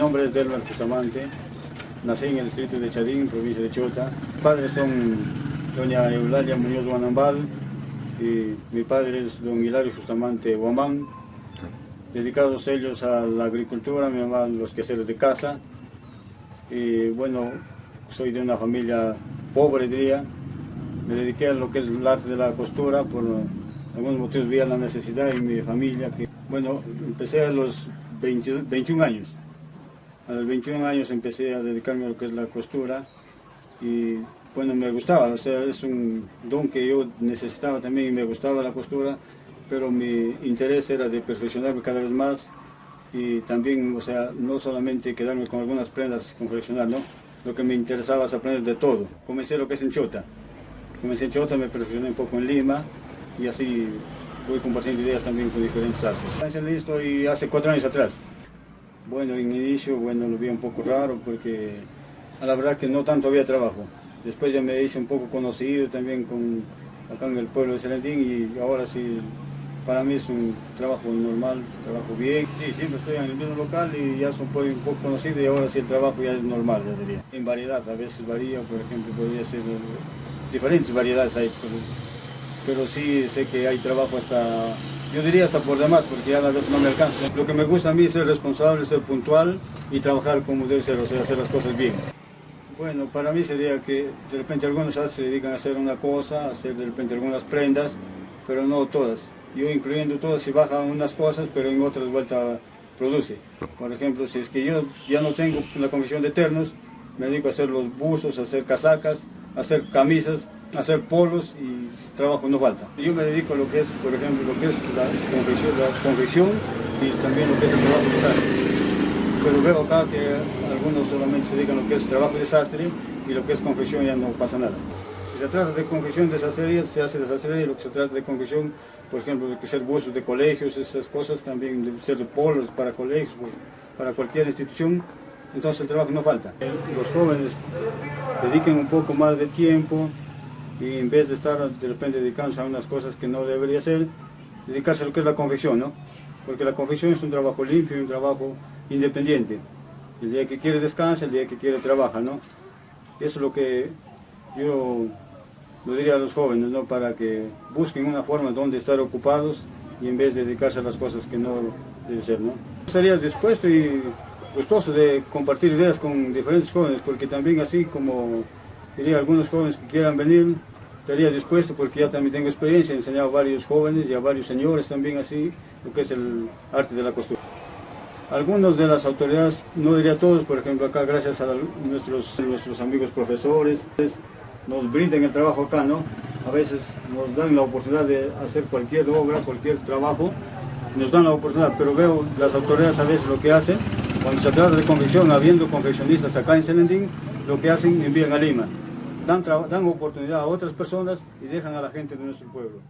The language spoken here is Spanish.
nombre es Delmar Bustamante, nací en el distrito de Chadín, provincia de Chota. Mis padres son doña Eulalia Muñoz Guanambal y mi padre es don Hilario Bustamante Guamán, dedicados ellos a la agricultura, mi mamá a los quehaceres de casa. Y bueno, soy de una familia pobre, diría. Me dediqué a lo que es el arte de la costura, por algunos motivos vi la necesidad en mi familia. Bueno, empecé a los 21 años. A los 21 años empecé a dedicarme a lo que es la costura y bueno, me gustaba, o sea, es un don que yo necesitaba también y me gustaba la costura, pero mi interés era de perfeccionarme cada vez más y también, o sea, no solamente quedarme con algunas prendas, confeccionar, ¿no? Lo que me interesaba es aprender de todo. Comencé lo que es en Chota. Comencé en Chota, me perfeccioné un poco en Lima y así voy compartiendo ideas también con diferentes artes. Listo y hace 4 años atrás. Bueno, en inicio, bueno, lo vi un poco raro porque a la verdad que no tanto había trabajo. Después ya me hice un poco conocido también acá en el pueblo de Selentín y ahora sí, para mí es un trabajo normal, trabajo bien. Sí, siempre estoy en el mismo local y ya soy un poco conocido y ahora sí el trabajo ya es normal, ya diría. En variedad, a veces varía, por ejemplo, podría ser diferentes variedades hay, pero sí sé que hay trabajo hasta, yo diría hasta por demás, porque ya a veces no me alcanza. Lo que me gusta a mí es ser responsable, ser puntual y trabajar como debe ser, o sea, hacer las cosas bien. Bueno, para mí sería que de repente algunos se dedican a hacer una cosa, a hacer de repente algunas prendas, pero no todas. Yo incluyendo todas, si bajan unas cosas, pero en otras vueltas produce. Por ejemplo, si es que yo ya no tengo la confección de ternos, me dedico a hacer los buzos, a hacer casacas, a hacer camisas, a hacer polos y trabajo no falta. Yo me dedico a lo que es, por ejemplo, lo que es la confección y también lo que es el trabajo de sastre. Pero veo acá que algunos solamente se dedican a lo que es trabajo de sastre y lo que es confección ya no pasa nada. Si se trata de confección de sastrería, se hace de sastrería, y lo que se trata de confección, por ejemplo, de ser buzos de colegios, esas cosas también, de ser polos para colegios, para cualquier institución, entonces el trabajo no falta. Los jóvenes dediquen un poco más de tiempo y en vez de estar de repente dedicándose a unas cosas que no debería ser, dedicarse a lo que es la confección, ¿no? Porque la confección es un trabajo limpio y un trabajo independiente. El día que quiere descansa, el día que quiere trabaja, ¿no? Eso es lo que yo lo diría a los jóvenes, ¿no? Para que busquen una forma donde estar ocupados y en vez de dedicarse a las cosas que no debe ser, ¿no? Estaría dispuesto y gustoso de compartir ideas con diferentes jóvenes, porque también así como diría algunos jóvenes que quieran venir, estaría dispuesto porque ya también tengo experiencia, he enseñado a varios jóvenes y a varios señores también así, lo que es el arte de la costura. Algunos de las autoridades, no diría todos, por ejemplo acá gracias a nuestros amigos profesores, nos brindan el trabajo acá, ¿no? A veces nos dan la oportunidad de hacer cualquier obra, cualquier trabajo, nos dan la oportunidad, pero veo las autoridades a veces lo que hacen, cuando se trata de confección, habiendo confeccionistas acá en Selentín, lo que hacen envían a Lima, dan oportunidad a otras personas y dejan a la gente de nuestro pueblo.